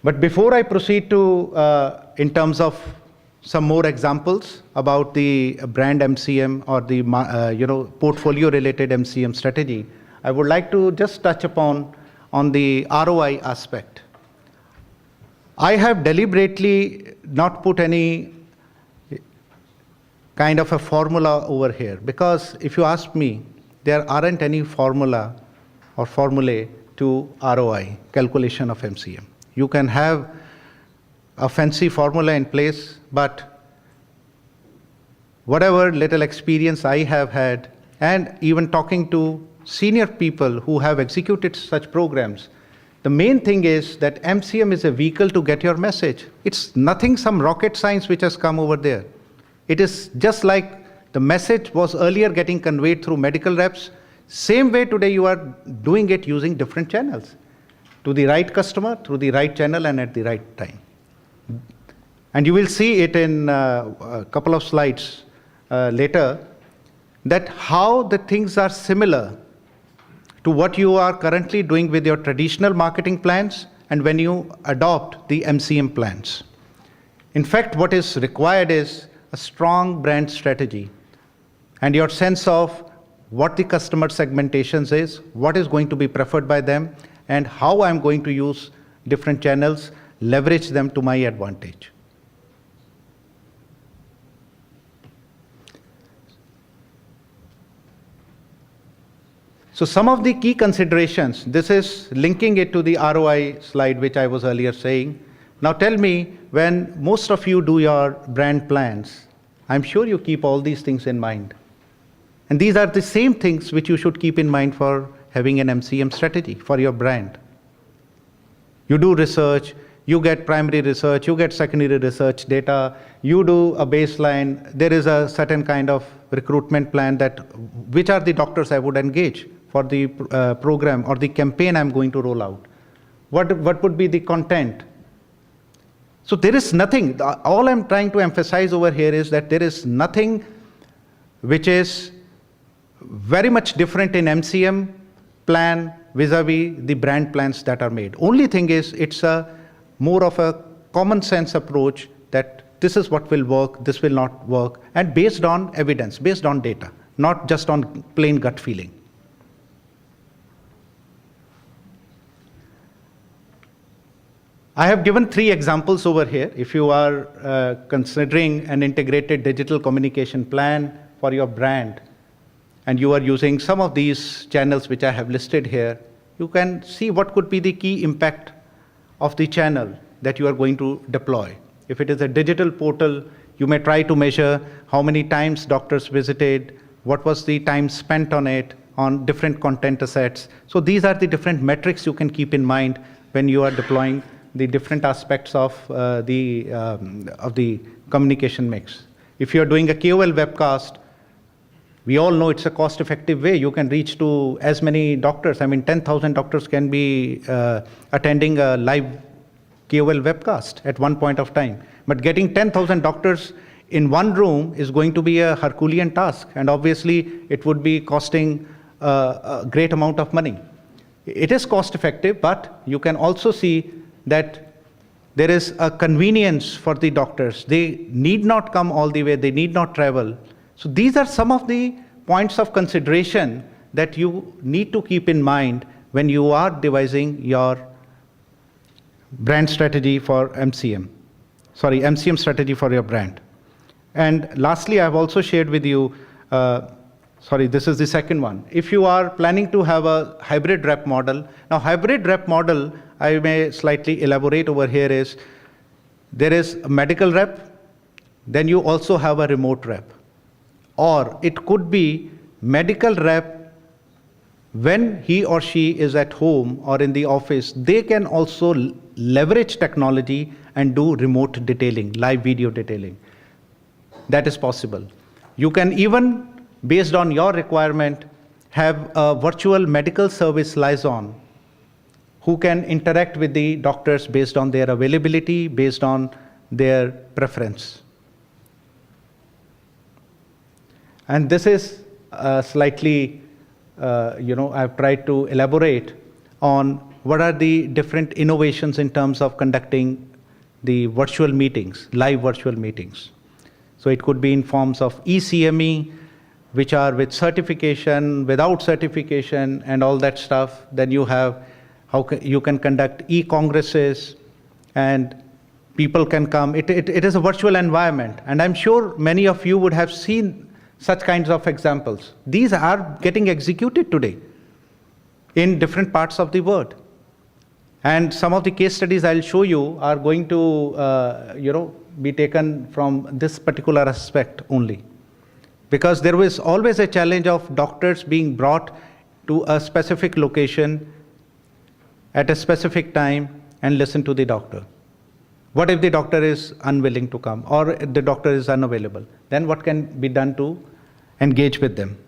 But before I proceed to, in terms of some more examples about the brand MCM or the portfolio-related MCM strategy, I would like to just touch upon on the ROI aspect. I have deliberately not put any kind of a formula over here, because if you ask me, there aren't any formula or formulae to ROI, calculation of MCM. You can have a fancy formula in place, but whatever little experience I have had, and even talking to senior people who have executed such programs, the main thing is that MCM is a vehicle to get your message. It's nothing, some rocket science which has come over there. It is just like the message was earlier getting conveyed through medical reps. Same way today you are doing it using different channels, to the right customer, through the right channel, and at the right time. And you will see it in a couple of slides later, that how the things are similar to what you are currently doing with your traditional marketing plans and when you adopt the MCM plans. In fact, what is required is a strong brand strategy and your sense of what the customer segmentations is, what is going to be preferred by them, and how I'm going to use different channels, leverage them to my advantage. So some of the key considerations, this is linking it to the ROI slide which I was earlier saying. Now tell me, when most of you do your brand plans, I'm sure you keep all these things in mind. And these are the same things which you should keep in mind for having an MCM strategy for your brand. You do research, you get primary research, you get secondary research data, you do a baseline, there is a certain kind of recruitment plan that which are the doctors I would engage for the program or the campaign I'm going to roll out. What would be the content? So there is nothing, all I'm trying to emphasize over here is that there is nothing which is very much different in MCM plan vis-a-vis the brand plans that are made. Only thing is it's a more of a common sense approach that this is what will work, this will not work, and based on evidence, based on data, not just on plain gut feeling. I have given 3 examples over here. If you are considering an integrated digital communication plan for your brand, and you are using some of these channels which I have listed here, you can see what could be the key impact of the channel that you are going to deploy. If it is a digital portal, you may try to measure how many times doctors visited, what was the time spent on it, on different content assets. So these are the different metrics you can keep in mind when you are deploying the different aspects of the communication mix. If you are doing a KOL webcast, we all know it's a cost-effective way. You can reach to as many doctors. I mean, 10,000 doctors can be attending a live KOL webcast at one point of time. But getting 10,000 doctors in one room is going to be a Herculean task. And obviously, it would be costing a great amount of money. It is cost-effective, but you can also see that there is a convenience for the doctors. They need not come all the way. They need not travel. So these are some of the points of consideration that you need to keep in mind when you are devising your brand strategy for MCM. Sorry, MCM strategy for your brand. And lastly, I've also shared with you, sorry, this is the second one. If you are planning to have a hybrid rep model, now hybrid rep model, I may slightly elaborate over here is, there is a medical rep, then you also have a remote rep. Or it could be medical rep, when he or she is at home or in the office, they can also leverage technology and do remote detailing, live video detailing. That is possible. You can even, based on your requirement, have a virtual medical service liaison who can interact with the doctors based on their availability, based on their preference. And this is slightly, I've tried to elaborate on what are the different innovations in terms of conducting the virtual meetings, live virtual meetings. So it could be in forms of eCME, which are with certification, without certification, and all that stuff. Then you have you can conduct e-congresses, and people can come. It is a virtual environment, and I'm sure many of you would have seen such kinds of examples. These are getting executed today in different parts of the world. And some of the case studies I'll show you are going to be taken from this particular aspect only. Because there was always a challenge of doctors being brought to a specific location at a specific time and listen to the doctor. What if the doctor is unwilling to come or the doctor is unavailable? Then what can be done to engage with them?